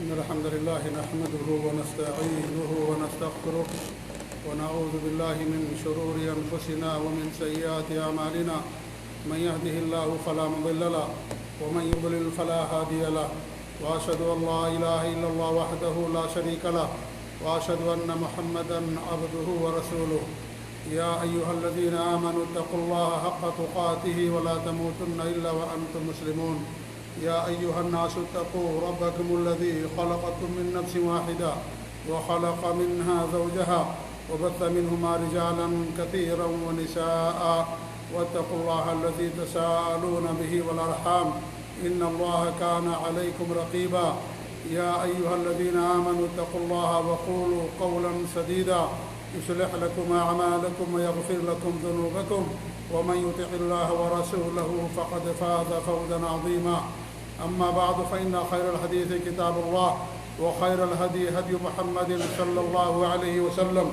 إن الحمد لله نحمده ونستعينه ونستغفره ونعوذ بالله من شرور أنفسنا ومن سيئات أعمالنا من يهده الله فلا مضل له ومن يضلل فلا هادي له وأشهد أن لا إله إلا الله وحده لا شريك له وأشهد أن محمدا عبده ورسوله يا أيها الذين آمنوا اتقوا الله حق تقاته ولا تموتن إلا وأنتم مسلمون يا أيها الناس اتقوا ربكم الذي خلقكم من نفس واحدة وخلق منها زوجها وبث منهما رجالا كثيرا ونساء واتقوا الله الذي تساءلون به والأرحام إن الله كان عليكم رقيبا يا أيها الذين آمنوا اتقوا الله وقولوا قولا سديدا يصلح لكم أعمالكم ويغفر لكم ذنوبكم ومن يطع الله ورسوله فقد فاز فوزا عظيما أما بعد فإن خير الحديث كتاب الله وخير الهدي هدي محمد صلى الله عليه وسلم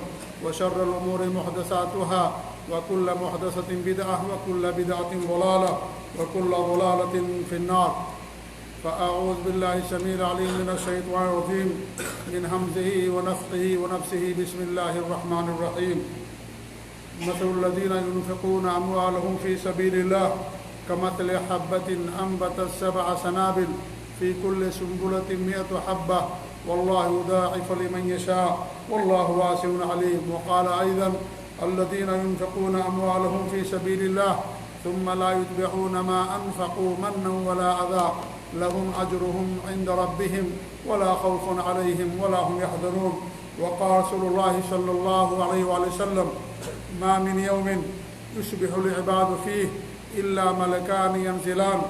وشر الأمور محدثاتها وكل محدثة بدعة وكل بدعة ضلالة وكل ضلالة في النار فأعوذ بالله السميع العليم من الشيطان الرجيم من همزه ونفخه ونفسه بسم الله الرحمن الرحيم مثل الذين ينفقون أموالهم في سبيل الله كمثل حبة أنبتت 7 سنابل في كل سنبلة 100 حبة والله يضاعف لمن يشاء والله واسع عليم وقال أيضا الذين ينفقون أموالهم في سبيل الله ثم لا يتبعون ما أنفقوا منا ولا أذى لهم أجرهم عند ربهم ولا خوف عليهم ولا هم يحزنون وقال رسول الله صلى الله عليه وسلم ما من يوم يصبح العباد فيه إلا ملكان ينزلان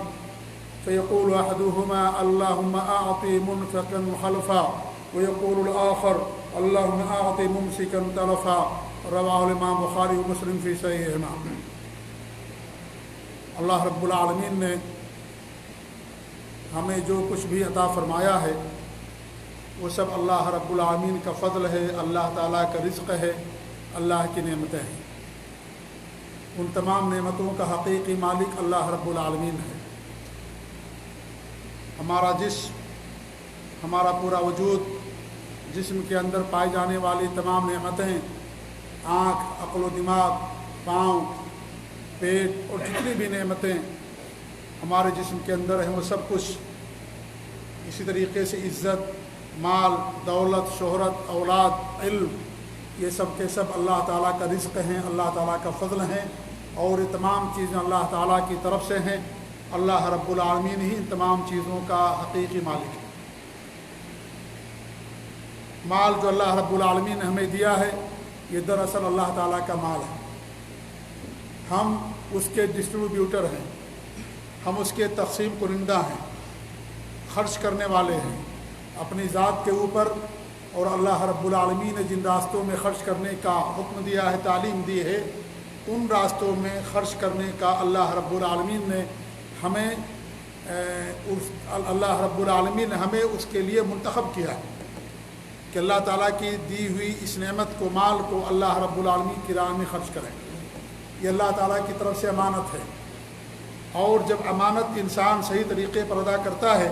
فيقول أحدهما اللهم أعطي منفقا خلفا ويقول الآخر اللهم أعطي ممسكا تلفا رواه الإمام بخاری و مسلم فی صحیحہما۔ اللہ رب العالمین نے ہمیں جو کچھ بھی عطا فرمایا ہے وہ سب اللہ رب العالمین کا فضل ہے، اللہ تعالیٰ کا رزق ہے، اللہ کی نعمتیں ہیں۔ ان تمام نعمتوں کا حقیقی مالک اللہ رب العالمین ہے۔ ہمارا جسم، ہمارا پورا وجود، جسم کے اندر پائی جانے والی تمام نعمتیں، آنکھ، عقل و دماغ، پاؤں، پیٹ اور جتنی بھی نعمتیں ہمارے جسم کے اندر ہیں وہ سب کچھ اسی طریقے سے عزت، مال، دولت، شہرت، اولاد، علم، یہ سب کے سب اللہ تعالیٰ کا رزق ہیں، اللہ تعالیٰ کا فضل ہیں، اور یہ تمام چیزیں اللہ تعالیٰ کی طرف سے ہیں۔ اللہ رب العالمین ہی ان تمام چیزوں کا حقیقی مالک ہے۔ مال جو اللہ رب العالمین نے ہمیں دیا ہے یہ دراصل اللہ تعالیٰ کا مال ہے۔ ہم اس کے ڈسٹریبیوٹر ہیں، ہم اس کے تقسیم کنندہ ہیں، خرچ کرنے والے ہیں اپنی ذات کے اوپر، اور اللہ رب العالمین نے جن راستوں میں خرچ کرنے کا حکم دیا ہے، تعلیم دی ہے، ان راستوں میں خرچ کرنے کا اللہ رب العالمین نے ہمیں اس کے لیے منتخب کیا ہے کہ اللہ تعالیٰ کی دی ہوئی اس نعمت کو، مال کو اللہ رب العالمین کی راہ میں خرچ کریں۔ یہ اللہ تعالیٰ کی طرف سے امانت ہے، اور جب امانت انسان صحیح طریقے پر ادا کرتا ہے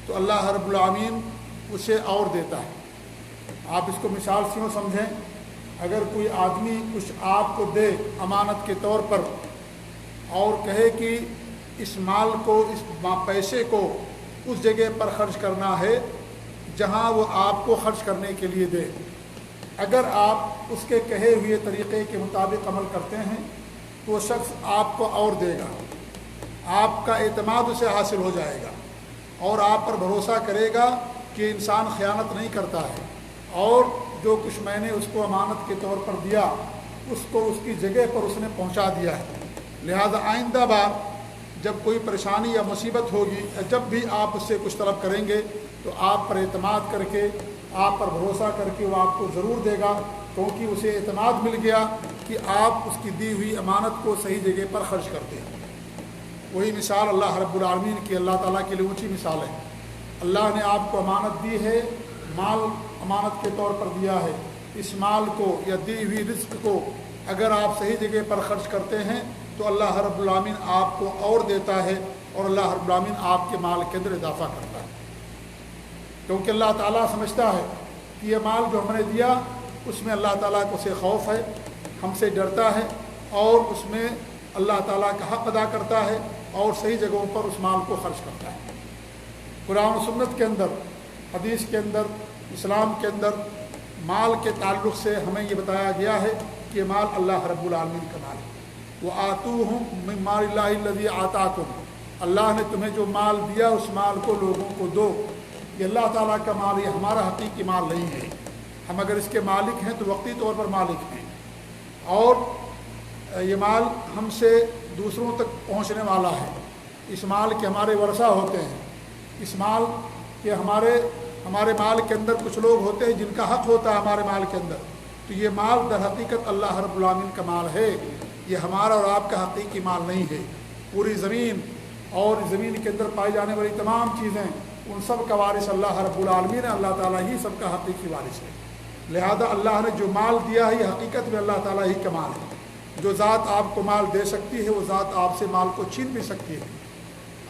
تو اللہ رب العالمین اسے اور دیتا ہے۔ آپ اس کو مثال سے سمجھیں، اگر کوئی آدمی کچھ آپ کو دے امانت کے طور پر اور کہے کہ اس مال کو، اس پیسے کو اس جگہ پر خرچ کرنا ہے جہاں وہ آپ کو خرچ کرنے کے لیے دے، اگر آپ اس کے کہے ہوئے طریقے کے مطابق عمل کرتے ہیں تو وہ شخص آپ کو اور دے گا، آپ کا اعتماد اسے حاصل ہو جائے گا، اور آپ پر بھروسہ کرے گا کہ انسان خیانت نہیں کرتا ہے، اور جو کچھ میں نے اس کو امانت کے طور پر دیا اس کو اس کی جگہ پر اس نے پہنچا دیا ہے۔ لہذا آئندہ بار جب کوئی پریشانی یا مصیبت ہوگی، جب بھی آپ اس سے کچھ طلب کریں گے تو آپ پر اعتماد کر کے، آپ پر بھروسہ کر کے وہ آپ کو ضرور دے گا، کیونکہ اسے اعتماد مل گیا کہ آپ اس کی دی ہوئی امانت کو صحیح جگہ پر خرچ کرتے ہیں۔ وہی مثال اللہ رب العالمین کی اللہ تعالیٰ کے لیے اونچی مثال ہے۔ اللہ نے آپ کو امانت دی ہے، مال امانت کے طور پر دیا ہے، اس مال کو یا دی ہوئی رزق کو اگر آپ صحیح جگہ پر خرچ کرتے ہیں تو اللہ رب العالمین آپ کو اور دیتا ہے، اور اللہ رب العالمین آپ کے مال کے اندر اضافہ کرتا ہے۔ کیونکہ اللہ تعالیٰ سمجھتا ہے کہ یہ مال جو ہم نے دیا اس میں اللہ تعالیٰ کو سے خوف ہے، ہم سے ڈرتا ہے، اور اس میں اللہ تعالیٰ کا حق ادا کرتا ہے اور صحیح جگہوں پر اس مال کو خرچ کرتا ہے۔ قرآن و سنت کے اندر، حدیث کے اندر، اسلام کے اندر مال کے تعلق سے ہمیں یہ بتایا گیا ہے کہ یہ مال اللہ رب العالمین کا مال ہے۔ وَآتُوهُم مِّن مَّالِ اللَّهِ الَّذِي آتَاكُمْ، اللہ نے تمہیں جو مال دیا اس مال کو لوگوں کو دو۔ یہ اللہ تعالیٰ کا مال، یہ ہمارا حقیقی مال نہیں ہے۔ ہم اگر اس کے مالک ہیں تو وقتی طور پر مالک ہیں، اور یہ مال ہم سے دوسروں تک پہنچنے والا ہے۔ اس مال کے ہمارے ورثہ ہوتے ہیں، اس مال کے ہمارے مال کے اندر کچھ لوگ ہوتے ہیں جن کا حق ہوتا ہے ہمارے مال کے اندر۔ تو یہ مال در حقیقت اللہ رب العالمین کا مال ہے، یہ ہمارا اور آپ کا حقیقی مال نہیں ہے۔ پوری زمین اور زمین کے اندر پائی جانے والی تمام چیزیں، ان سب کا وارث اللہ رب العالمین ہے، اللہ تعالیٰ ہی سب کا حقیقی وارث ہے۔ لہذا اللہ نے جو مال دیا ہے یہ حقیقت میں اللہ تعالیٰ ہی کا مال ہے۔ جو ذات آپ کو مال دے سکتی ہے وہ ذات آپ سے مال کو چھین بھی سکتی ہے۔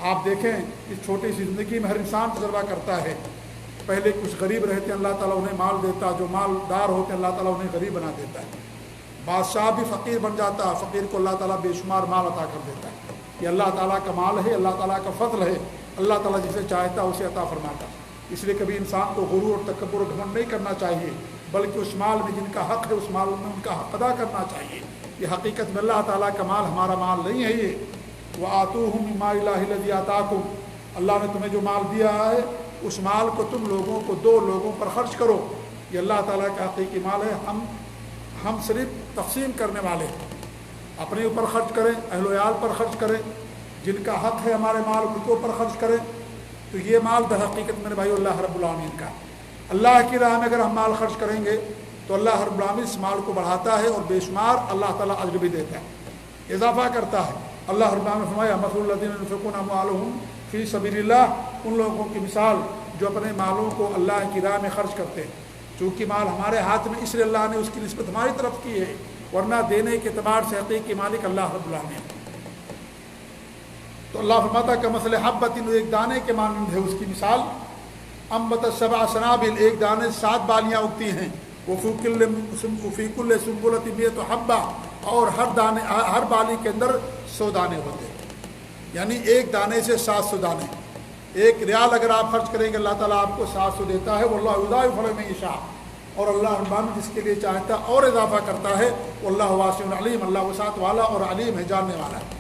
آپ دیکھیں اس چھوٹی سی زندگی میں ہر انسان تجربہ کرتا ہے، پہلے کچھ غریب رہتے ہیں اللہ تعالیٰ انہیں مال دیتا، جو مالدار ہوتے ہیں اللہ تعالیٰ انہیں غریب بنا دیتا ہے۔ بادشاہ بھی فقیر بن جاتا ہے، فقیر کو اللہ تعالیٰ بے شمار مال عطا کر دیتا ہے۔ یہ اللہ تعالیٰ کا مال ہے، اللہ تعالیٰ کا فضل ہے، اللہ تعالیٰ جسے چاہتا ہے اسے عطا فرماتا ہے۔ اس لیے کبھی انسان کو غرور اور تکبر و گھمنڈ نہیں کرنا چاہیے، بلکہ اس مال میں جن کا حق ہے اس مال میں ان کا حق ادا کرنا چاہیے۔ یہ حقیقت میں اللہ تعالیٰ کا مال، ہمارا مال نہیں ہے۔ یہ وَآتُوهُم مِّن مَّالِ اللَّهِ الَّذِي آتَاكُمْ، اللہ نے تمہیں جو مال دیا ہے اس مال کو تم لوگوں کو دو، لوگوں پر خرچ کرو۔ یہ اللہ تعالیٰ کا حقیقی مال ہے، ہم صرف تقسیم کرنے والے ہیں۔ اپنے اوپر خرچ کریں، اہل و عیال پر خرچ کریں، جن کا حق ہے ہمارے مال ان کے اوپر خرچ کریں۔ تو یہ مال در حقیقت میرے بھائی اللہ رب العالمین کا۔ اللہ کی راہ میں اگر ہم مال خرچ کریں گے تو اللہ رب العالمین اس مال کو بڑھاتا ہے اور بے شمار اللہ تعالیٰ اجر بھی دیتا ہے، اضافہ کرتا ہے۔ اللہ رب العالمین نے فرمایا مثل الذین ينفقون اموالهم فی سبیل اللہ، ان لوگوں کی مثال جو اپنے مالوں کو اللہ کی راہ میں خرچ کرتے ہیں۔ چونکہ مال ہمارے ہاتھ میں، اس لیے اللہ نے اس کی نسبت ہماری طرف کی ہے، ورنہ دینے کے اعتبار سے حقیقی مالک اللہ رب العالمین۔ تو اللہ فرماتا کہ مثل حبۃ، ایک دانے کے مانند ہے اس کی مثال، انبتت سبع سنابل، ایک دانے 7 بالیاں اگتی ہیں، وفی کل سنبلۃ مئۃ حبۃ، اور ہر بالی کے اندر 100 دانے ہوتے ہیں، یعنی ایک دانے سے 700 دانے۔ 1 ریال اگر آپ خرچ کریں گے اللہ تعالیٰ آپ کو 700 دیتا ہے۔ واللہ یضاعف لمن یشاء، اور اللہ رحمان جس کے لیے چاہتا ہے اور اضافہ کرتا ہے۔ واللہ واسع علیم، اللہ وسعت والا اور علیم ہے، جاننے والا ہے۔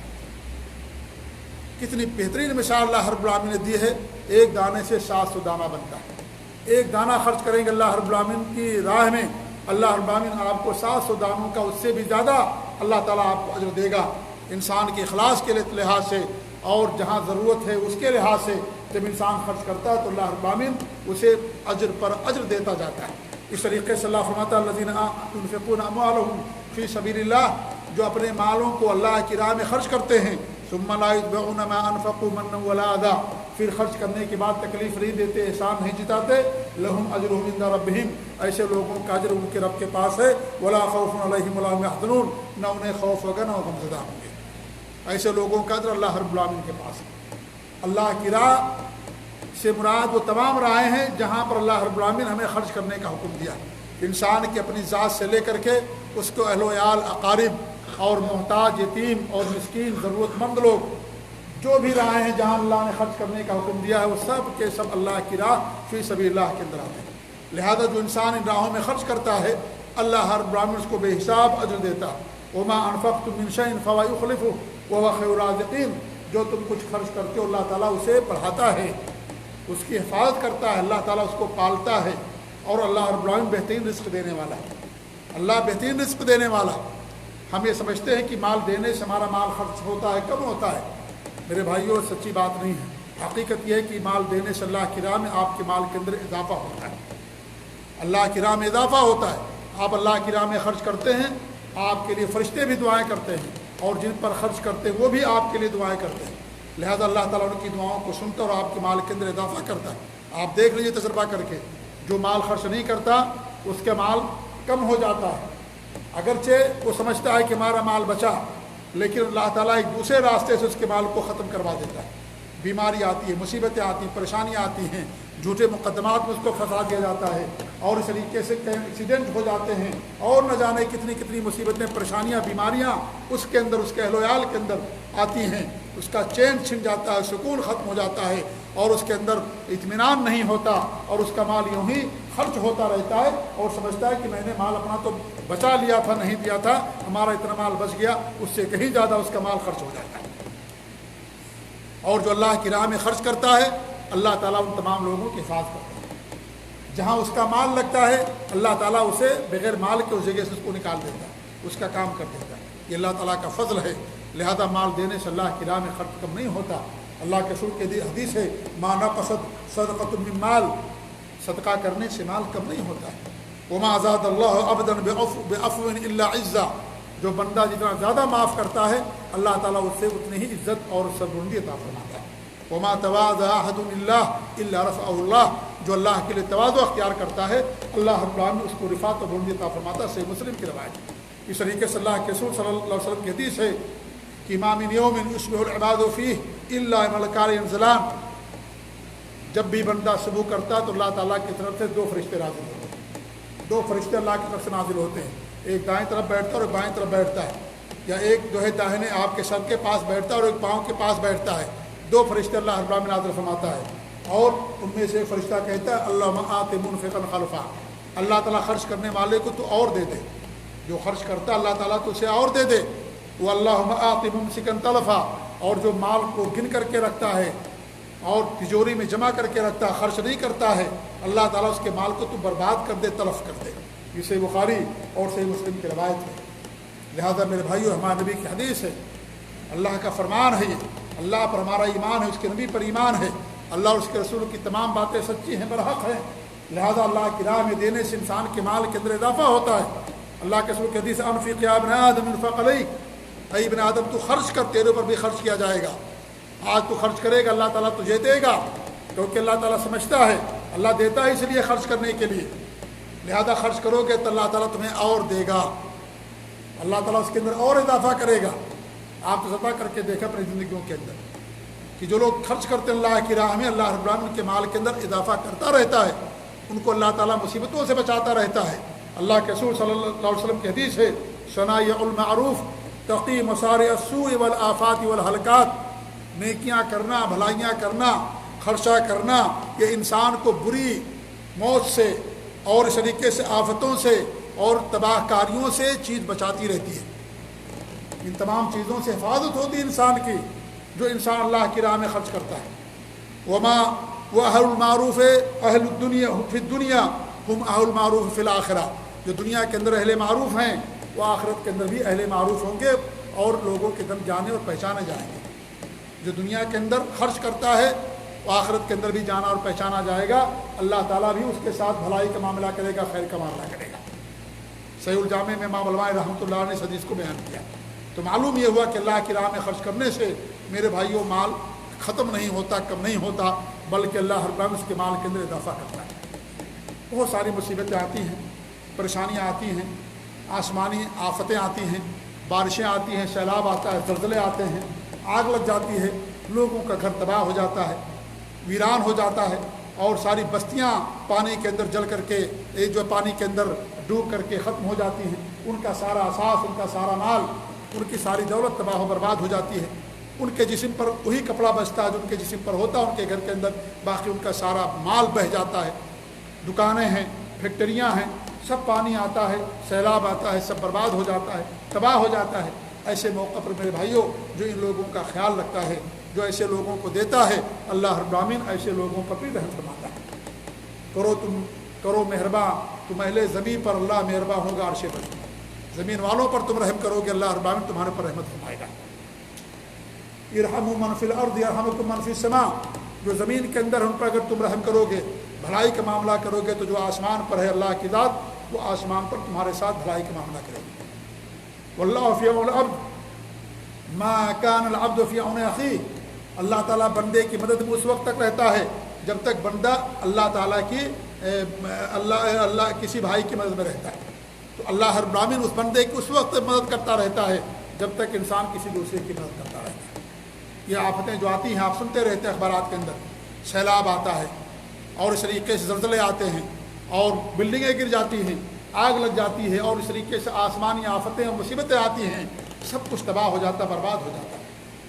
کتنی بہترین مثال اللہ رب العالمین نے دی ہے، ایک دانے سے 700 دانہ بنتا ہے۔ ایک دانہ خرچ کریں گے اللہ رب العالمین کی راہ میں، اللہ رب العالمین آپ کو 700 دانوں کا، اس سے بھی زیادہ اللہ تعالیٰ آپ کو اجر دے گا۔ انسان کے اخلاص کے لحاظ سے اور جہاں ضرورت ہے اس کے لحاظ سے جب انسان خرچ کرتا ہے تو اللہ رب العالمین اسے اجر پر اجر دیتا جاتا ہے۔ اس طریقے سے اللہ فرماتا ہے الذین ينفقون اموالهم فی سبیل اللہ، جو اپنے مالوں کو اللہ کی راہ میں خرچ کرتے ہیں، ثم لا يتبعون ما انفقوا منا ولا اذى، پھر خرچ کرنے کے بعد تکلیف نہیں دیتے، احسان نہیں جتاتے، لهم اجرهم عند ربهم، ایسے لوگوں کا اجر ان کے رب کے پاس ہے، ولا خوف علیہم ولا هم يحزنون، نہ انہیں خوف ہوگا نہ غم زدہ ہوں گے۔ ایسے لوگوں کا اجر اللہ رب العالمین کے پاس ہے۔ اللہ کی راہ سے مراد وہ تمام راہیں ہیں جہاں پر اللہ رب العالمین ہمیں خرچ کرنے کا حکم دیا۔ انسان کی اپنی ذات سے لے کر کے اس کو اہل و عیال، اقارب اور محتاج، یتیم اور مسکین، ضرورت مند لوگ، جو بھی راہیں ہیں جہاں اللہ نے خرچ کرنے کا حکم دیا ہے وہ سب کے سب اللہ کی راہ فی سبیل اللہ کے اندر آتے ہیں۔ لہذا جو انسان ان راہوں میں خرچ کرتا ہے اللہ رب العالمین اس کو بے حساب اجر دیتا۔ وما انفقتم من شیء فهو یخلفہ وهو خیر الرازقین، جو تم کچھ خرچ کرتے ہو اللہ تعالیٰ اسے بڑھاتا ہے، اس کی حفاظت کرتا ہے، اللہ تعالیٰ اس کو پالتا ہے، اور اللہ رب العالمین بہترین رزق دینے والا ہے۔ اللہ بہترین رزق دینے والا۔ ہم یہ سمجھتے ہیں کہ مال دینے سے ہمارا مال خرچ ہوتا ہے، کم ہوتا ہے۔ میرے بھائیوں سچی بات نہیں ہے۔ حقیقت یہ ہے کہ مال دینے سے اللہ کی راہ میں آپ کے مال کے اندر اضافہ ہوتا ہے، اللہ کی راہ میں اضافہ ہوتا ہے۔ آپ اللہ کی راہ میں خرچ کرتے ہیں، آپ کے لیے فرشتے بھی دعائیں کرتے ہیں، اور جن پر خرچ کرتے ہیں وہ بھی آپ کے لیے دعائیں کرتے ہیں۔ لہذا اللہ تعالیٰ ان کی دعاؤں کو سنتا اور آپ کے مال کے اندر اضافہ کرتا ہے۔ آپ دیکھ لیجیے تجربہ کر کے، جو مال خرچ نہیں کرتا اس کا مال کم ہو جاتا ہے، اگرچہ وہ سمجھتا ہے کہ ہمارا مال بچا، لیکن اللہ تعالیٰ ایک دوسرے راستے سے اس کے مال کو ختم کروا دیتا ہے۔ بیماری آتی ہے، مصیبتیں آتی ہیں، پریشانیاں آتی ہیں، جھوٹے مقدمات میں اس کو پھنسا دیا جاتا ہے، اور اس طریقے سے ایکسیڈنٹ ہو جاتے ہیں، اور نہ جانے کتنی کتنی مصیبتیں، پریشانیاں، بیماریاں اس کے اندر، اس کے اہل و عیال کے اندر آتی ہیں، اس کا چین چھن جاتا ہے، سکون ختم ہو جاتا ہے، اور اس کے اندر اطمینان نہیں ہوتا، اور اس کا مال یوں ہی خرچ ہوتا رہتا ہے، اور سمجھتا ہے کہ میں نے مال اپنا تو بچا لیا تھا، نہیں دیا تھا، ہمارا اتنا مال بچ گیا، اس سے کہیں زیادہ اس کا مال خرچ ہو جاتا ہے۔ اور جو اللہ کی راہ میں خرچ کرتا ہے، اللہ تعالیٰ ان تمام لوگوں کی حفاظت کرتا ہے۔ جہاں اس کا مال لگتا ہے، اللہ تعالیٰ اسے بغیر مال کے اس جگہ سے اس کو نکال دیتا ہے، اس کا کام کر دیتا ہے۔ یہ اللہ تعالیٰ کا فضل ہے، لہذا مال دینے سے اللہ کی راہ میں خرچ کم نہیں ہوتا۔ اللہ کے رسول کی حدیث ہے، ما نقصت صدقۃ من مال، صدقہ کرنے سے مال کم نہیں ہوتا ہے۔ وما زاد اللہ عبدا بعفو الا عزا، جو بندہ جتنا زیادہ معاف کرتا ہے، اللہ تعالیٰ اس سے اتنی ہی عزت اور سربلندی عطا فرماتا ہے۔ وما تواضع احد للہ الا رفعہ اللہ، جو اللہ کے لیے تواضع اختیار کرتا ہے، اللہ رب العالمین اس کو رفعت و بلندی عطا فرماتا ہے۔ صحیح مسلم کی روایت۔ اس طریقے سے اللہ کے رسول صلی اللہ علیہ وسلم کی حدیث ہے کہ ما من یوم یصبح العباد فیہ الا ملکان ینزلان، جب بھی بندہ صبح کرتا ہے تو اللہ تعالیٰ کی طرف سے دو فرشتے نازل ہوتے ہیں، دو فرشتے اللہ کی طرف سے نازل ہوتے ہیں، ایک دائیں طرف بیٹھتا ہے اور ایک بائیں طرف بیٹھتا ہے، یا ایک جو ہے داہنے آپ کے سر کے پاس بیٹھتا ہے اور ایک پاؤں کے پاس بیٹھتا ہے۔ دو فرشتے اللہ رب العالمین نازل فرماتا ہے، اور ان میں سے ایک فرشتہ کہتا ہے اللہم آت منفقا خلفا، اللہ تعالیٰ خرچ کرنے والے کو تو اور دے دے، جو خرچ کرتا ہے اللہ تعالیٰ تو اسے اور دے دے۔ وہ اللہم آت ممسکا تلفا، اور جو مال کو گن کر کے رکھتا ہے اور تجوری میں جمع کر کے رکھتا ہے، خرچ نہیں کرتا ہے، اللہ تعالیٰ اس کے مال کو تو برباد کر دے، تلف کر دے۔ یہ صحیح بخاری اور صحیح مسلم کی روایت ہے۔ لہذا میرے بھائیو، ہمارے نبی کی حدیث ہے، اللہ کا فرمان ہے، یہ اللہ پر ہمارا ایمان ہے، اس کے نبی پر ایمان ہے، اللہ اور اس کے رسول کی تمام باتیں سچی ہیں، برحق ہیں، لہذا اللہ کی راہ میں دینے سے انسان کے مال کے اندر اضافہ ہوتا ہے۔ اللہ کے رسول کی حدیث انفق یا ابن آدم انفق علیک، اے ابن آدم تو خرچ کر، تیرے پر بھی خرچ کیا جائے گا۔ آج تو خرچ کرے گا، اللہ تعالیٰ تجھے دے گا، کیونکہ اللہ تعالیٰ سمجھتا ہے، اللہ دیتا ہے اس لیے خرچ کرنے کے لیے، لہذا خرچ کرو گے تو اللہ تعالیٰ تمہیں اور دے گا، اللہ تعالیٰ اس کے اندر اور اضافہ کرے گا۔ آپ تو ذبح کر کے دیکھا اپنی زندگیوں کے اندر کہ جو لوگ خرچ کرتے ہیں اللہ کی راہ میں، اللہ رب العالمین کے مال کے اندر اضافہ کرتا رہتا ہے، ان کو اللہ تعالیٰ مصیبتوں سے بچاتا رہتا ہے۔ اللہ کے رسول صلی اللہ علیہ وسلم کی حدیث ہے، صنائع المعروف تقی مصارع السوء والآفات والہلکات، نیکیاں کرنا، بھلائیاں کرنا، خرچہ کرنا، یہ انسان کو بری موت سے اور اس طریقے سے آفتوں سے اور تباہ کاریوں سے چیز بچاتی رہتی ہے۔ ان تمام چیزوں سے حفاظت ہوتی ہے انسان کی، جو انسان اللہ کی راہ میں خرچ کرتا ہے۔ وما واہل المعروف اہل الدنیا فی الدنیا ہم اہل المعروف فی الآخرہ، جو دنیا کے اندر اہل معروف ہیں وہ آخرت کے اندر بھی اہل معروف ہوں گے، اور لوگوں کے دم جانے اور پہچانے جائیں گے۔ جو دنیا کے اندر خرچ کرتا ہے وہ آخرت کے اندر بھی جانا اور پہچانا جائے گا، اللہ تعالیٰ بھی اس کے ساتھ بھلائی کا معاملہ کرے گا، خیر کا معاملہ کرے گا۔ صحیح الجامع میں امام علماء رحمۃ اللہ نے اس حدیث کو بیان کیا۔ تو معلوم یہ ہوا کہ اللہ کی راہ میں خرچ کرنے سے میرے بھائیوں مال ختم نہیں ہوتا، کم نہیں ہوتا، بلکہ اللہ ہر بار اس کے مال کے اندر اضافہ کرتا ہے۔ بہت ساری مصیبتیں آتی ہیں، پریشانیاں آتی ہیں، آسمانی آفتیں آتی ہیں، بارشیں آتی ہیں، سیلاب آتا ہے، زلزلے آتے ہیں، آگ لگ جاتی ہے، لوگوں کا گھر تباہ ہو جاتا ہے، ویران ہو جاتا ہے، اور ساری بستیاں پانی کے اندر جل کر کے، جو پانی کے اندر ڈوب کر کے ختم ہو جاتی ہیں، ان کا سارا اثاث، ان کا سارا مال، ان کی ساری دولت تباہ و برباد ہو جاتی ہے۔ ان کے جسم پر وہی کپڑا بچتا ہے جو ان کے جسم پر ہوتا ہے ان کے گھر کے اندر، باقی ان کا سارا مال بہہ جاتا ہے، دکانیں ہیں، فیکٹریاں ہیں، سب پانی آتا ہے، سیلاب آتا ہے، سب برباد ہو جاتا ہے، تباہ ہو جاتا ہے۔ ایسے موقع پر میرے بھائیوں، جو ان لوگوں کا خیال رکھتا ہے، جو ایسے لوگوں کو دیتا ہے، اللہ رب العالمین ایسے لوگوں پر بھی رحم فرماتا ہے۔ کرو مہربان تم اہل زمین پر، اللہ مہربان ہوگا عرش پر، زمین والوں پر تم رحم کرو گے، اللہ رب العالمین تمہارے پر رحمت فرمائے گا۔ ارحموا من فی الارض یرحمکم من فی السماء، جو زمین کے اندر ان پر اگر تم رحم کرو گے، بھلائی کا معاملہ کرو گے، تو جو آسمان پر ہے اللہ کی ذات، وہ آسمان پر تمہارے ساتھ بھلائی کا معاملہ کرے گی۔ واللہ فی عون العبد ما کان العبد فی عون اخیہ، اللہ تعالیٰ بندے کی مدد میں اس وقت تک رہتا ہے جب تک بندہ اللہ تعالیٰ کی اللہ کسی بھائی کی مدد میں رہتا ہے۔ تو اللہ رب العالمین اس بندے کی اس وقت مدد کرتا رہتا ہے جب تک انسان کسی دوسرے کی مدد کرتا رہتا ہے۔ یہ آفتیں جو آتی ہیں آپ سنتے رہتے ہیں اخبارات کے اندر، سیلاب آتا ہے اور اس طریقے سے زلزلے آتے ہیں اور بلڈنگیں گر جاتی ہیں، آگ لگ جاتی ہے اور اس طریقے سے آسمانی آفتیں اور مصیبتیں آتی ہیں، سب کچھ تباہ ہو جاتا ہے، برباد ہو جاتا ہے،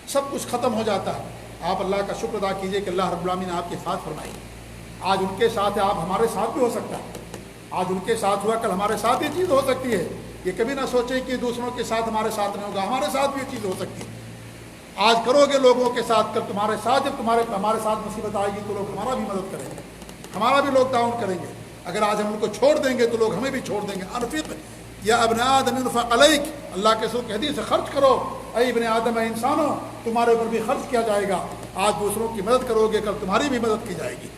سب کچھ ختم ہو جاتا ہے۔ آپ اللہ کا شکر ادا کیجئے کہ اللہ رب العالمین نے آپ کی حفاظت فرمائی۔ آج ان کے ساتھ ہے، آپ ہمارے ساتھ بھی ہو سکتا ہے۔ آج ان کے ساتھ ہوا، کل ہمارے ساتھ یہ چیز ہو سکتی ہے۔ یہ کبھی نہ سوچیں کہ دوسروں کے ساتھ ہمارے ساتھ نہیں ہوگا، ہمارے ساتھ بھی یہ چیز ہو سکتی ہے۔ آج کرو گے لوگوں کے ساتھ، کل تمہارے ساتھ، جب ہمارے ساتھ مصیبت آئے گی تو لوگ ہمارا بھی مدد کریں گے، ہمارا بھی لوگ تعاون کریں گے۔ اگر آج ہم ان کو چھوڑ دیں گے تو لوگ ہمیں بھی چھوڑ دیں گے۔ انفق یا ابن آدم انفق علیک، اللہ کے رسول کی حدیث سے خرچ کرو اے ابن آدم، اے انسانوں، تمہارے اوپر بھی خرچ کیا جائے گا۔ آج دوسروں کی مدد کرو گے، کل تمہاری بھی مدد کی جائے گی،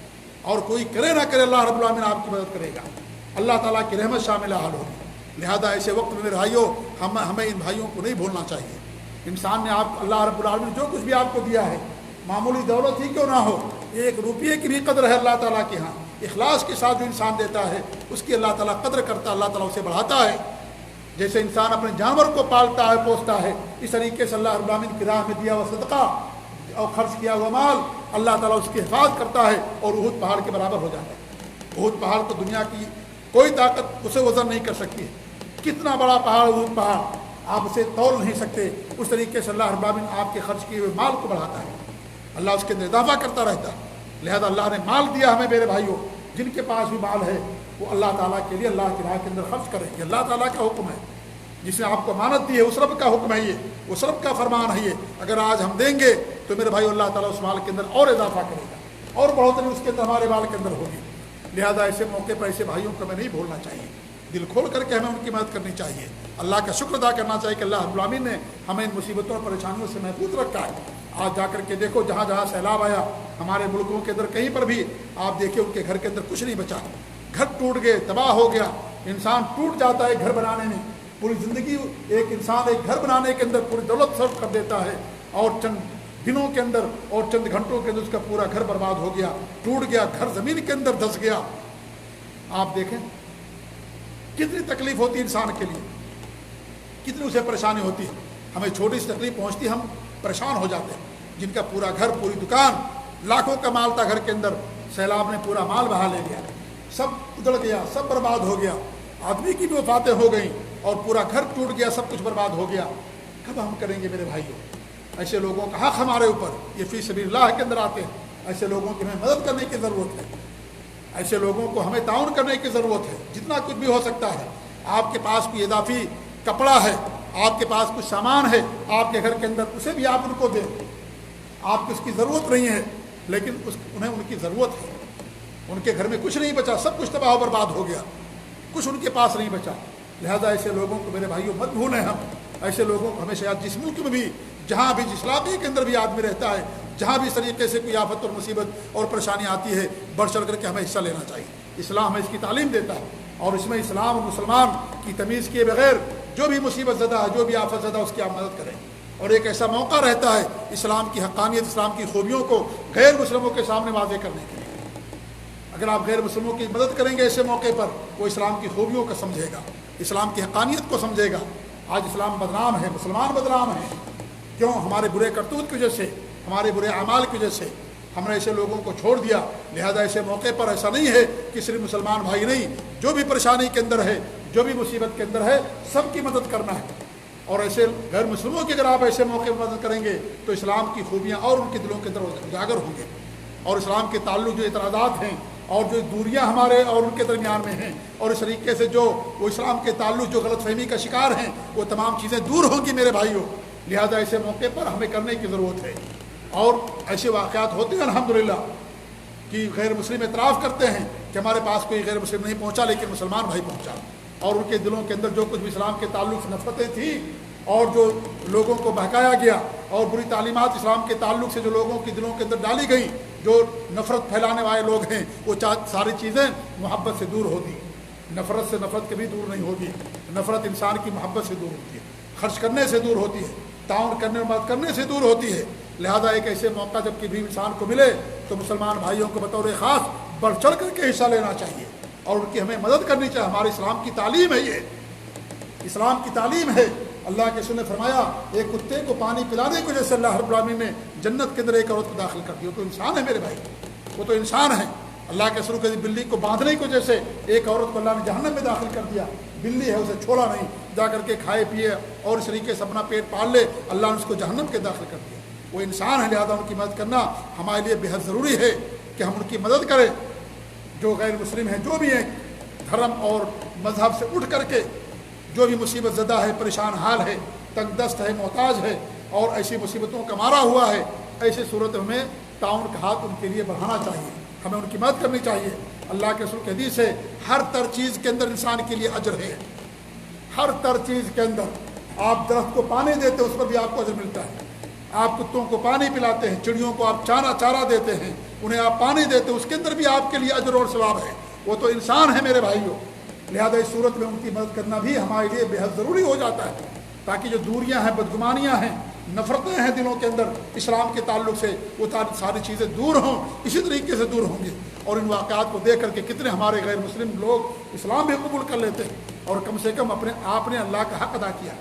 اور کوئی کرے نہ کرے اللہ رب العالمین آپ کی مدد کرے گا، اللہ تعالیٰ کی رحمت شامل حال ہوگی۔ لہذا ایسے وقت میں میرے بھائیوں، ہمیں ان بھائیوں کو نہیں بھولنا چاہیے۔ انسان نے اللہ رب العالمین جو کچھ بھی آپ کو دیا ہے، معمولی دولت ہی کیوں نہ ہو، ایک روپیے کی بھی قدر ہے اللہ تعالیٰ کے ہاں۔ اخلاص کے ساتھ جو انسان دیتا ہے اس کی اللہ تعالیٰ قدر کرتا ہے، اللہ تعالیٰ اسے بڑھاتا ہے۔ جیسے انسان اپنے جانور کو پالتا ہے، پوستا ہے، اس طریقے سے اللہ رب العالمین کی راہ میں دیا ہوا صدقہ اور خرچ کیا ہوا مال اللہ تعالیٰ اس کی حفاظت کرتا ہے اور احد پہاڑ کے برابر ہو جاتا ہے۔ احد پہاڑ کو دنیا کی کوئی طاقت اسے وزن نہیں کر سکتی ہے۔ کتنا بڑا پہاڑ احد پہاڑ، آپ اسے تول نہیں سکتے۔ اس طریقے سے اللہ رب العالمین آپ کے خرچ کیے ہوئے مال کو بڑھاتا ہے، اللہ اس کے اندر اضافہ کرتا رہتا ہے۔ لہذا اللہ نے مال دیا ہمیں میرے بھائیوں، جن کے پاس بھی مال ہے وہ اللہ تعالیٰ کے لیے اللہ کی راہ کے اندر خرچ کریں گے۔ اللہ تعالیٰ کا حکم ہے، جس نے آپ کو امانت دی ہے اس رب کا حکم ہے، یہ اس رب کا فرمان ہے یہ۔ اگر آج ہم دیں گے تو میرے بھائی اللہ تعالیٰ اس مال کے اندر اور اضافہ کرے گا اور بڑھوتری اس کے اندر ہمارے مال کے اندر ہوگی۔ لہذا ایسے موقع پر ایسے بھائیوں کو ہمیں نہیں بھولنا چاہیے، دل کھول کر کے ہمیں ان کی مدد کرنی چاہیے، اللہ کا شکر ادا کرنا چاہیے کہ اللہ رب العالمین نے ہمیں ان مصیبتوں اور پریشانیوں سے محفوظ رکھا ہے۔ آج جا کر کے دیکھو، جہاں جہاں سیلاب آیا ہمارے ملکوں کے اندر، کہیں پر بھی آپ دیکھیں ان کے گھر کے اندر کچھ نہیں بچا، گھر ٹوٹ گئے، تباہ ہو گیا۔ انسان ٹوٹ جاتا ہے گھر بنانے میں، پوری زندگی ایک انسان ایک گھر بنانے کے اندر پوری دولت صرف کر دیتا ہے، اور چند دنوں کے اندر اور چند گھنٹوں کے اندر اس کا پورا گھر برباد ہو گیا، ٹوٹ گیا، گھر زمین کے اندر دھس گیا۔ آپ دیکھیں کتنی تکلیف ہوتی ہے انسان کے لیے، کتنی اسے پریشانی ہوتی ہے۔ ہمیں چھوٹی سی تکلیف پہنچتی، ہم پریشان ہو جاتے ہیں۔ جن کا پورا گھر، پوری دکان، لاکھوں کا مال تھا گھر کے اندر، سیلاب نے پورا مال بہا لے گیا، سب اجڑ گیا، سب برباد ہو گیا، آدمی کی بھی وفاتیں ہو گئیں اور پورا گھر ٹوٹ گیا، سب کچھ برباد ہو گیا۔ کب ہم کریں گے میرے بھائیوں؟ ایسے لوگوں کا حق ہمارے اوپر، یہ فی سبیل اللہ کے اندر آتے ہیں۔ ایسے لوگوں کی ہمیں مدد کرنے کی ضرورت ہے، ایسے لوگوں کو ہمیں تعاون کرنے کی ضرورت ہے، جتنا کچھ بھی ہو سکتا ہے۔ آپ کے پاس کوئی اضافی کپڑا ہے، آپ کے پاس کچھ سامان ہے آپ کے گھر کے اندر، اسے بھی آپ ان کو دیں۔ آپ کو اس کی ضرورت نہیں ہے لیکن انہیں ان کی ضرورت ہے۔ ان کے گھر میں کچھ نہیں بچا، سب کچھ تباہ و برباد ہو گیا، کچھ ان کے پاس نہیں بچا۔ لہذا ایسے لوگوں کو میرے بھائیوں مت بھولیں ہم۔ ایسے لوگوں کو ہمیشہ جس ملک میں بھی، جہاں بھی، جس علاقے کے اندر بھی آدمی رہتا ہے، جہاں بھی اس طریقے سے کوئی آفت اور مصیبت اور پریشانی آتی ہے، بڑھ چڑھ کر کے ہمیں حصہ لینا چاہیے۔ اسلام ہمیں اس کی تعلیم دیتا ہے، اور اس میں اسلام اور مسلمان کی تمیز کیے بغیر جو بھی مصیبت زدہ ہے، جو بھی آفت زدہ، اس کی آپ مدد کریں۔ اور ایک ایسا موقع رہتا ہے اسلام کی حقانیت، اسلام کی خوبیوں کو غیر مسلموں کے سامنے واضح کرنے کے لیے۔ اگر آپ غیر مسلموں کی مدد کریں گے ایسے موقع پر، وہ اسلام کی خوبیوں کو سمجھے گا، اسلام کی حقانیت کو سمجھے گا۔ آج اسلام بدنام ہے، مسلمان بدنام ہیں، کیوں؟ ہمارے برے کرتوت کی وجہ سے، ہمارے برے اعمال کی وجہ سے ہم نے ایسے لوگوں کو چھوڑ دیا۔ لہذا ایسے موقع پر ایسا نہیں ہے کہ صرف مسلمان بھائی نہیں، جو بھی پریشانی کے اندر ہے، جو بھی مصیبت کے اندر ہے، سب کی مدد کرنا ہے۔ اور ایسے غیر مسلموں کی اگر آپ ایسے موقع پر مدد کریں گے تو اسلام کی خوبیاں اور ان کے دلوں کے اندر اجاگر ہوں گے، اور اسلام کے تعلق جو اعتراضات ہیں اور جو دوریاں ہمارے اور ان کے درمیان میں ہیں، اور اس طریقے سے جو وہ اسلام کے تعلق جو غلط فہمی کا شکار ہیں، وہ تمام چیزیں دور ہوں گی میرے بھائیوں۔ لہذا ایسے موقع پر ہمیں کرنے کی ضرورت ہے۔ اور ایسے واقعات ہوتے ہیں الحمدللہ کہ غیر مسلم اعتراف کرتے ہیں کہ ہمارے پاس کوئی غیر مسلم نہیں پہنچا لیکن مسلمان بھائی پہنچا، اور ان کے دلوں کے اندر جو کچھ بھی اسلام کے تعلق سے نفرتیں تھیں اور جو لوگوں کو بہکایا گیا اور بری تعلیمات اسلام کے تعلق سے جو لوگوں کے دلوں کے اندر ڈالی گئی، جو نفرت پھیلانے والے لوگ ہیں، وہ ساری چیزیں محبت سے دور ہوتی۔ نفرت سے نفرت کبھی دور نہیں ہوگی، نفرت انسان کی محبت سے دور ہوتی ہے، خرچ کرنے سے دور ہوتی ہے، تعاون کرنے اور مدد کرنے سے دور ہوتی ہے۔ لہذا ایک ایسے موقع جب کسی انسان کو ملے تو مسلمان بھائیوں کو بطور خاص بڑھ چڑھ کر کے حصہ لینا چاہیے اور ان کی ہمیں مدد کرنی چاہیے۔ ہمارے اسلام کی تعلیم ہے، یہ اسلام کی تعلیم ہے اللہ کے رسول نے فرمایا ایک کتے کو پانی پلانے کی وجہ سے اللہ رب العالمین نے جنت کے اندر ایک عورت کو داخل کر دیا. وہ تو انسان ہے میرے بھائی, وہ تو انسان ہے. اللہ کے رسول کے بلی کو باندھنے کی وجہ سے ایک عورت کو اللہ نے جہنم میں داخل کر دیا. بلی ہے, اسے چھوڑا نہیں, جا کر کے کھائے پیے اور اس طریقے سے اپنا پیٹ پال لے, اللہ نے اس کو جہنم کے داخل کر دیا. وہ انسان ہے, لہذا ان کی مدد کرنا ہمارے لیے بے حد ضروری ہے کہ ہم ان کی مدد کریں. جو غیر مسلم ہیں, جو بھی ہیں, دھرم اور مذہب سے اٹھ کر کے جو بھی مصیبت زدہ ہے, پریشان حال ہے, تنگ دست ہے, محتاج ہے اور ایسی مصیبتوں کا مارا ہوا ہے, ایسی صورت میں تعاون کا ہاتھ ان کے لیے بڑھانا چاہیے, ہمیں ان کی مدد کرنی چاہیے. اللہ کے رسول کی حدیث ہے ہر تر چیز کے اندر انسان کے لیے اجر ہے. ہر تر چیز کے اندر آپ درخت کو پانی دیتے ہیں, اس پر بھی آپ کو اجر ملتا ہے. آپ کتوں کو پانی پلاتے ہیں, چڑیوں کو آپ چارہ دیتے ہیں, انہیں آپ پانی دیتے ہیں, اس کے اندر بھی آپ کے لیے اجر اور ثواب ہے. وہ تو انسان ہے میرے بھائیوں. لہذا اس صورت میں ان کی مدد کرنا بھی ہمارے لیے بے حد ضروری ہو جاتا ہے, تاکہ جو دوریاں ہیں, بدگمانیاں ہیں, نفرتیں ہیں دلوں کے اندر اسلام کے تعلق سے, وہ ساری چیزیں دور ہوں. اسی طریقے سے دور ہوں گے. اور ان واقعات کو دیکھ کر کے کتنے ہمارے غیر مسلم لوگ اسلام بھی قبول کر لیتے ہیں, اور کم سے کم آپ نے اللہ کا حق ادا کیا,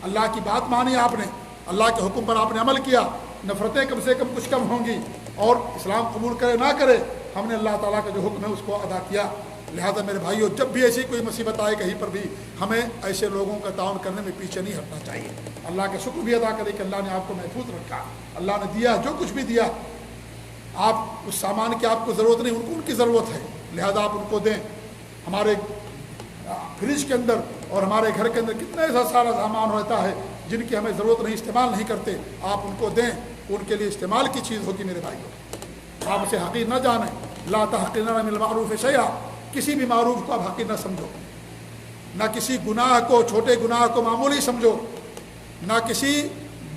اللہ کی بات مانی, آپ نے اللہ کے حکم پر آپ نے عمل کیا. نفرتیں کم سے کم کچھ کم ہوں گی, اور اسلام قبول کرے نہ کرے, ہم نے اللہ تعالیٰ کا جو حکم ہے اس کو ادا کیا. لہذا میرے بھائیوں, جب بھی ایسی کوئی مصیبت آئے کہیں پر بھی, ہمیں ایسے لوگوں کا تعاون کرنے میں پیچھے نہیں ہٹنا چاہیے. اللہ کا شکر بھی ادا کرے کہ اللہ نے آپ کو محفوظ رکھا, اللہ نے دیا جو کچھ بھی دیا. آپ اس سامان کی آپ کو ضرورت نہیں, ان کی ضرورت ہے, لہذا آپ ان کو دیں. ہمارے فریج کے اندر اور ہمارے گھر کے اندر کتنا ایسا سارا سامان رہتا ہے جن کی ہمیں ضرورت نہیں, استعمال نہیں کرتے, آپ ان کو دیں, ان کے لیے استعمال کی چیز ہوگی میرے بھائیوں. آپ اسے حقیر نہ جانیں. لا تحقرن من المعروف شیئا, کسی بھی معروف کو آپ حقیر نہ سمجھو, نہ کسی گناہ کو, چھوٹے گناہ کو معمولی سمجھو, نہ کسی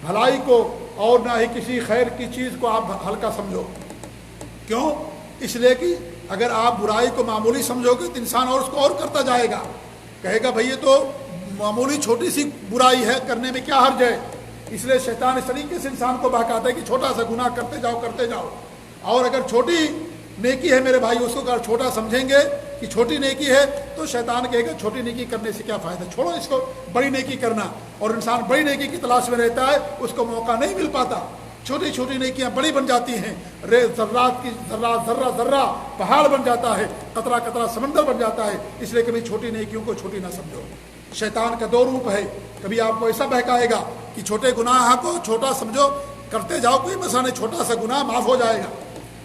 بھلائی کو اور نہ ہی کسی خیر کی چیز کو آپ ہلکا سمجھو. کیوں؟ اس لیے کہ اگر آپ برائی کو معمولی سمجھو گے تو انسان اور اس کو اور کرتا جائے گا, کہے گا بھائی یہ تو معمولی چھوٹی سی برائی ہے, کرنے میں کیا حرج ہے. اس لیے شیطان اس طریقے سے انسان کو بہکاتا ہے کہ چھوٹا سا گناہ کرتے جاؤ. اور اگر چھوٹی نیکی ہے میرے بھائی, اس کو اگر چھوٹا سمجھیں گے کہ چھوٹی نیکی ہے, تو شیطان کہے گا چھوٹی نیکی کرنے سے کیا فائدہ, چھوڑو اس کو, بڑی نیکی کرنا. اور انسان بڑی نیکی کی تلاش میں رہتا ہے, اس کو موقع نہیں مل پاتا. چھوٹی چھوٹی نیکیاں بڑی بن جاتی ہیں, ذرہ پہاڑ بن جاتا ہے, قطرہ قطرہ سمندر بن جاتا ہے. اس لیے کبھی چھوٹی نیکیوں کو چھوٹی نہ سمجھو. شیطان کا دو روپ ہے, کبھی آپ کو ایسا بہکائے گا کہ چھوٹے گناہ کو چھوٹا سمجھو, کرتے جاؤ, کوئی مسئلہ نہیں, چھوٹا سا گناہ معاف ہو جائے گا.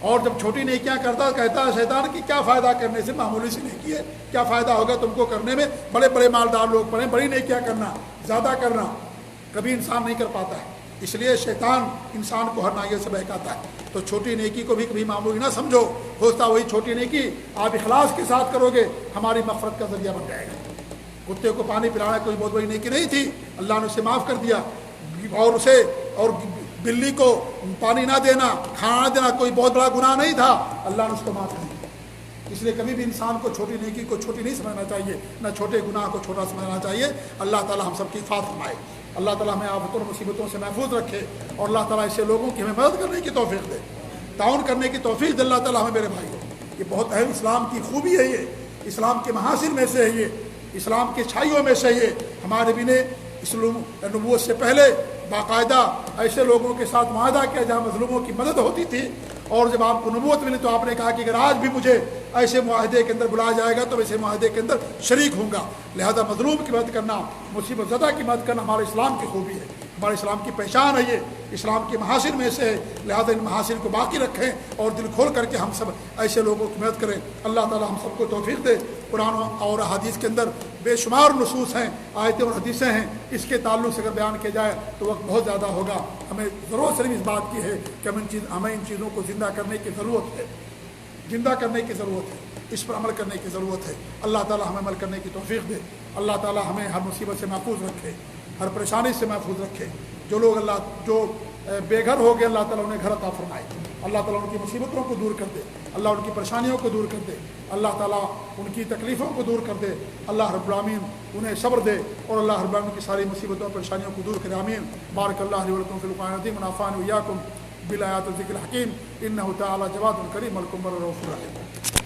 اور جب چھوٹی نیکیاں کرتا کہتا ہے شیطان کی کیا فائدہ کرنے سے, معمولی سی نیکی ہے, کیا فائدہ ہوگا تم کو کرنے میں, بڑے بڑے مالدار لوگ پڑھیں, بڑی نیکیاں کرنا, زیادہ کرنا, کبھی انسان نہیں کر پاتا ہے. اس لیے شیطان انسان کو ہر ناحیے سے بہکاتا ہے. تو چھوٹی نیکی کو بھی کبھی معمولی نہ سمجھو, ہوتا وہی چھوٹی نیکی آپ اخلاص کے ساتھ کرو گے, ہماری مغفرت کا ذریعہ بن جائے گا. کتے کو پانی پلانا کوئی بہت بڑی نیکی نہیں تھی, اللہ نے اسے معاف کر دیا. اور بلی کو پانی نہ دینا, کھانا نہ دینا کوئی بہت بڑا گناہ نہیں تھا, اللہ نے اس کو معاف کر دیا. اس لیے کبھی بھی انسان کو چھوٹی نیکی کو چھوٹی نہیں سمجھنا چاہیے, نہ چھوٹے گناہ کو چھوٹا سمجھنا چاہیے. اللہ تعالی ہم سب کی حفاظت فرمائے, اللہ تعالی ہمیں آفتوں اور مصیبتوں سے محفوظ رکھے, اور اللہ تعالی ایسے لوگوں کی ہمیں مدد کرنے کی توفیق دے, تعاون کرنے کی توفیق دے اللہ تعالی ہمیں. میرے بھائیوں, یہ بہت اہم اسلام کی خوبی ہے, یہ اسلام کے محاسن میں سے ہے, یہ اسلام کے چھائیوں میں سے ہے. ہمارے بھی نے اس نبوت سے پہلے باقاعدہ ایسے لوگوں کے ساتھ معاہدہ کیا جہاں مظلوموں کی مدد ہوتی تھی, اور جب آپ کو نبوت ملی تو آپ نے کہا کہ اگر آج بھی مجھے ایسے معاہدے کے اندر بلایا جائے گا تو ایسے معاہدے کے اندر شریک ہوں گا. لہذا مظلوم کی مدد کرنا, مصیبت زدہ کی مدد کرنا ہمارے اسلام کی خوبی ہے, ہمارے اسلام کی پہچان ہے, یہ اسلام کے محاسن میں سے ہے. لہذا ان محاسن کو باقی رکھیں اور دل کھول کر کے ہم سب ایسے لوگوں کی مدد کریں. اللہ تعالی ہم سب کو توفیق دے. قرآن اور حدیث کے اندر بے شمار نصوص ہیں, آیتیں اور حدیثیں ہیں, اس کے تعلق سے اگر بیان کیا جائے تو وقت بہت زیادہ ہوگا. ہمیں ضرورت صرف اس بات کی ہے کہ ہمیں ان چیزوں کو زندہ کرنے کی ضرورت ہے, زندہ کرنے کی ضرورت ہے, اس پر عمل کرنے کی ضرورت ہے. اللہ تعالی ہمیں عمل کرنے کی توفیق دے. اللہ تعالی ہمیں ہر مصیبت سے محفوظ رکھے, ہر پریشانی سے محفوظ رکھے. جو لوگ جو بے گھر ہو گئے, اللہ تعالیٰ انہیں گھر عطا فرمائے. اللہ تعالیٰ ان کی مصیبتوں کو دور کر دے, اللہ ان کی پریشانیوں کو دور کر دے, اللہ تعالیٰ ان کی تکلیفوں کو دور کر دے. اللہ رب العالمین انہیں صبر دے, اور اللہ رب العالمین کی ساری مصیبتوں اور پریشانیوں کو دور کرے. آمین. بارک اللہ علیہ ولکم فی القرآن العظیم ونفعني وإياكم بالآیات والذکر الحکیم. انہ تعالی جواد کریم الکم الرؤوف الرحیم.